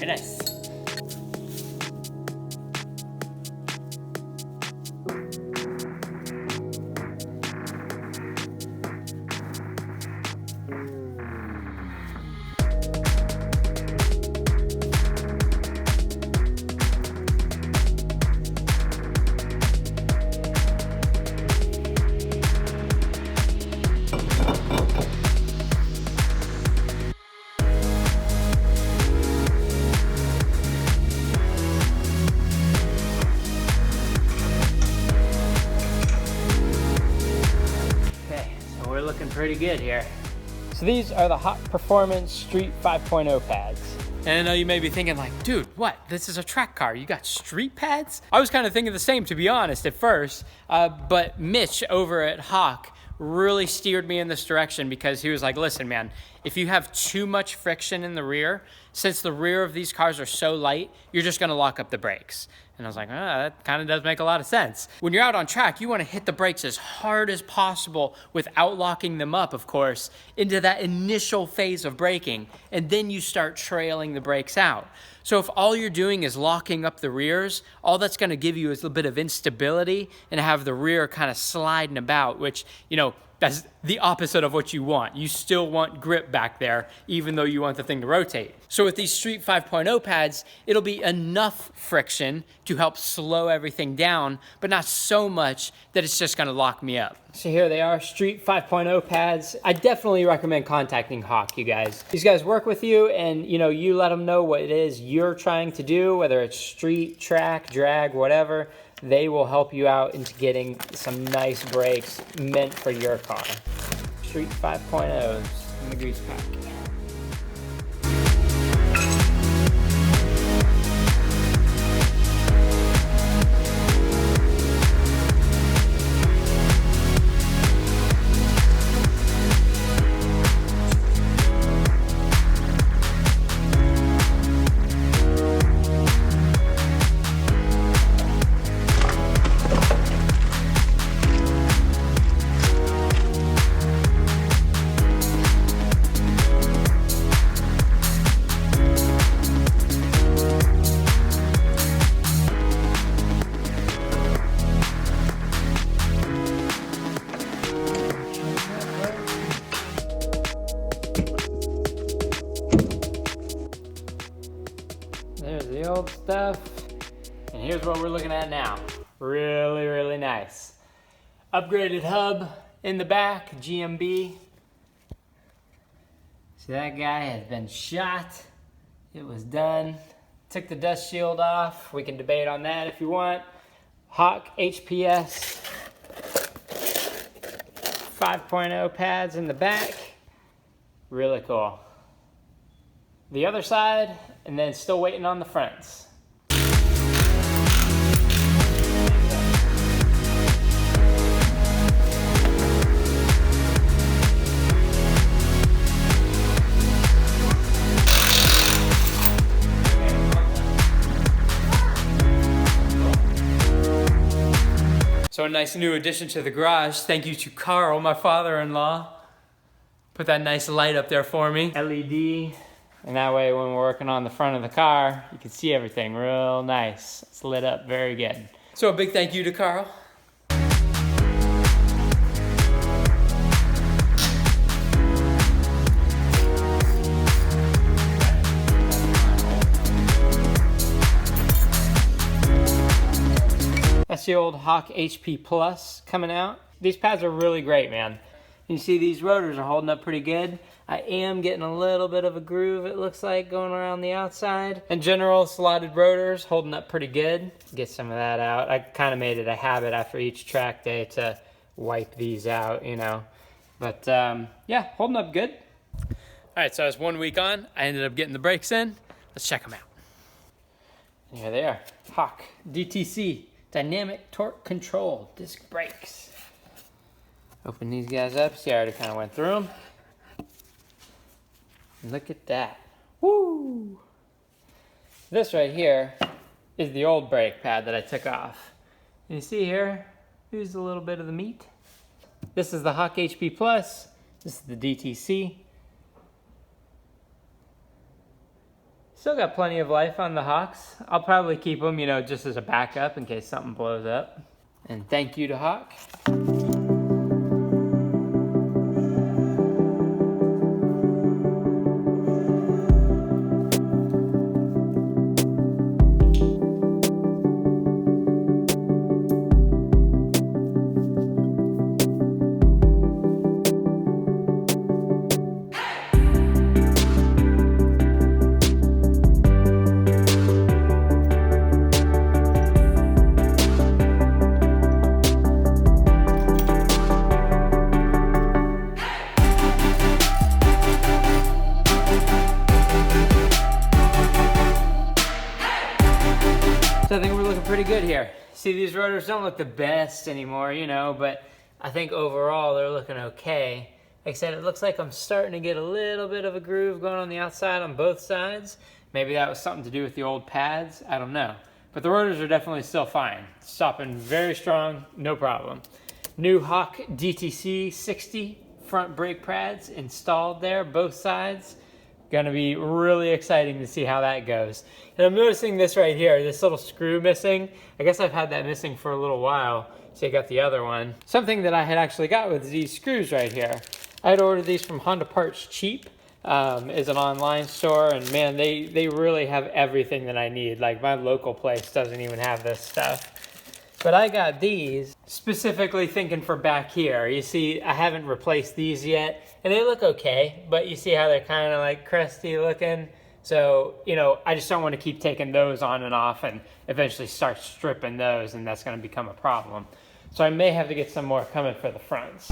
Very nice. Looking pretty good here. So these are the Hot Performance Street 5.0 pads. And I know you may be thinking like, dude, what? This is a track car. You got street pads? I was kind of thinking the same, to be honest, at first. But Mitch over at Hawk really steered me in this direction because he was like, listen, man, if you have too much friction in the rear, since the rear of these cars are so light, you're just gonna lock up the brakes. And I was like, that kind of does make a lot of sense. When you're out on track, you want to hit the brakes as hard as possible without locking them up, of course, into that initial phase of braking. And then you start trailing the brakes out. So if all you're doing is locking up the rears, all that's going to give you is a little bit of instability and have the rear kind of sliding about, which, you know, that's the opposite of what you want. You still want grip back there, even though you want the thing to rotate. So with these Street 5.0 pads, it'll be enough friction to help slow everything down, but not so much that it's just gonna lock me up. So here they are, Street 5.0 pads. I definitely recommend contacting Hawk, you guys. These guys work with you and you let them know what it is you're trying to do, whether it's street, track, drag, whatever. They will help you out into getting some nice brakes meant for your car. Street 5.0s in the grease pack. There's the old stuff. And here's what we're looking at now. Really, really nice. Upgraded hub in the back, GMB. So that guy has been shot. It was done. Took the dust shield off. We can debate on that if you want. Hawk HPS 5.0 pads in the back. Really cool. The other side, and then still waiting on the fronts. So a nice new addition to the garage. Thank you to Carl, my father-in-law. Put that nice light up there for me. LED. And that way when we're working on the front of the car, you can see everything real nice. It's lit up very good. So a big thank you to Carl. That's the old Hawk HP Plus coming out. These pads are really great, man. You see these rotors are holding up pretty good. I am getting a little bit of a groove, it looks like, going around the outside. In general, slotted rotors holding up pretty good. Get some of that out. I kind of made it a habit after each track day to wipe these out, you know. But yeah, holding up good. All right, so I was 1 week on. I ended up getting the brakes in. Let's check them out. And here they are. Hawk DTC Dynamic Torque Control Disc Brakes. Open these guys up. See, I already kind of went through them. Look at that. Woo! This right here is the old brake pad that I took off. And you see here, here's a little bit of the meat. This is the Hawk HP Plus. This is the DTC. Still got plenty of life on the Hawks. I'll probably keep them, you know, just as a backup in case something blows up. And thank you to Hawk. So I think we're looking pretty good here. See, these rotors don't look the best anymore, you know, but I think overall they're looking okay. Like I said, it looks like I'm starting to get a little bit of a groove going on the outside on both sides. Maybe that was something to do with the old pads, I don't know. But the rotors are definitely still fine. Stopping very strong, no problem. New Hawk DTC-60 front brake pads installed there, both sides. Gonna be really exciting to see how that goes. And I'm noticing this right here, this little screw missing. I guess I've had that missing for a little while. So I got the other one. Something that I had actually got with these screws right here. I had ordered these from Honda Parts Cheap. Is an online store, and man, they really have everything that I need. Like my local place doesn't even have this stuff. But I got these specifically thinking for back here. You see, I haven't replaced these yet, and they look okay, but you see how they're kind of like crusty looking. So, you know, I just don't want to keep taking those on and off and eventually start stripping those, and that's going to become a problem. So I may have to get some more coming for the fronts.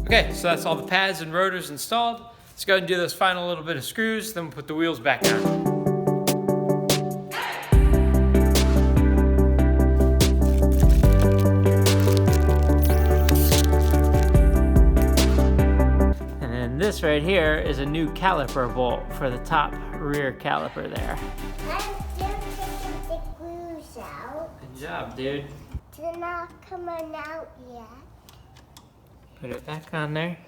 Okay, so that's all the pads and rotors installed. Let's go ahead and do this final little bit of screws, then we'll put the wheels back on. And then this right here is a new caliper bolt for the top rear caliper there. I'm still taking the screws out. Good job, dude. They're not coming out yet. Put it back on there.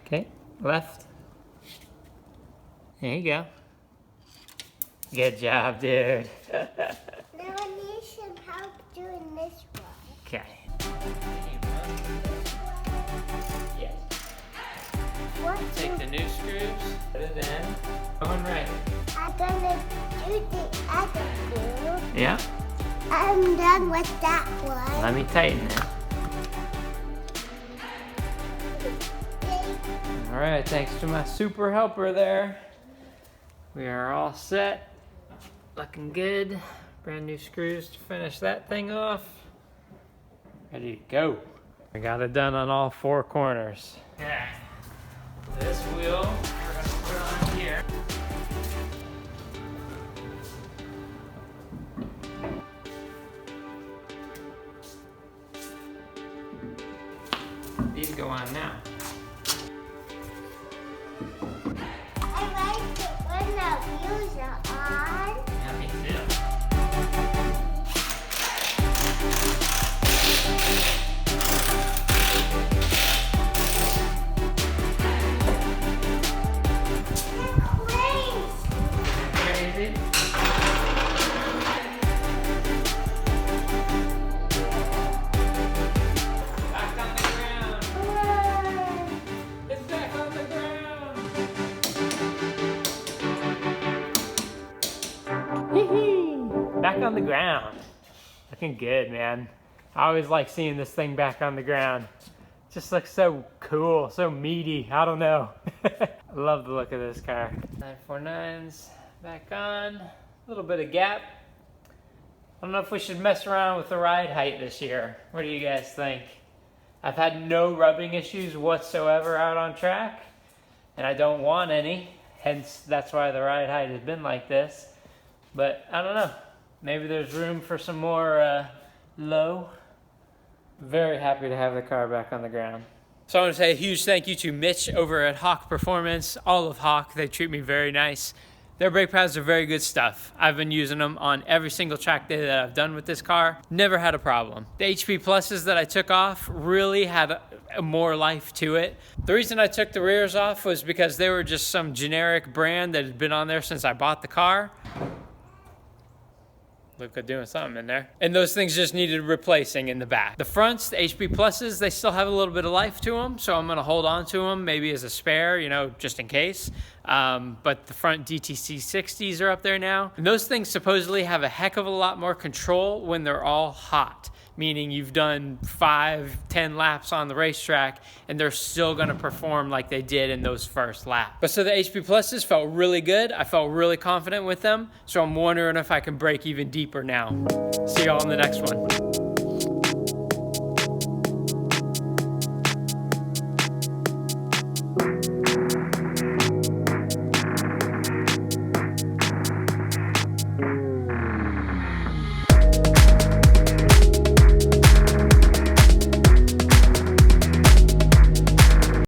Okay, left. There you go. Good job, dude. Now I need some help doing this one. Okay. Yes. What Take the new screws, put it in. Going right. I'm gonna do the other screw. Yeah. I'm done with that one. Let me tighten it. All right, thanks to my super helper there. We are all set. Looking good. Brand new screws to finish that thing off. Ready to go. I got it done on all four corners. Okay. This wheel we're gonna put on here. These go on now. I like it when the wheels are on. Yeah, me too. They're crazy. Crazy. Back on the ground. It's back on the ground. Back on the ground. Looking good, man. I always like seeing this thing back on the ground. Just looks so cool, so meaty. I don't know. I love the look of this car. 949's back on. A little bit of gap. I don't know if we should mess around with the ride height this year. What do you guys think? I've had no rubbing issues whatsoever out on track, and I don't want any. Hence, that's why the ride height has been like this. But I don't know. Maybe there's room for some more low. Very happy to have the car back on the ground. So I want to say a huge thank you to Mitch over at Hawk Performance, all of Hawk. They treat me very nice. Their brake pads are very good stuff. I've been using them on every single track day that I've done with this car. Never had a problem. The HP Pluses that I took off really had more life to it. The reason I took the rears off was because they were just some generic brand that had been on there since I bought the car. Luca doing something in there. And those things just needed replacing in the back. The fronts, the HP Pluses, they still have a little bit of life to them, so I'm gonna hold on to them maybe as a spare, you know, just in case. But the front DTC-60s are up there now. And those things supposedly have a heck of a lot more control when they're all hot, meaning you've done 5-10 laps on the racetrack and they're still gonna perform like they did in those first laps. But so the HP Pluses felt really good. I felt really confident with them. So I'm wondering if I can break even deeper now. See y'all in the next one.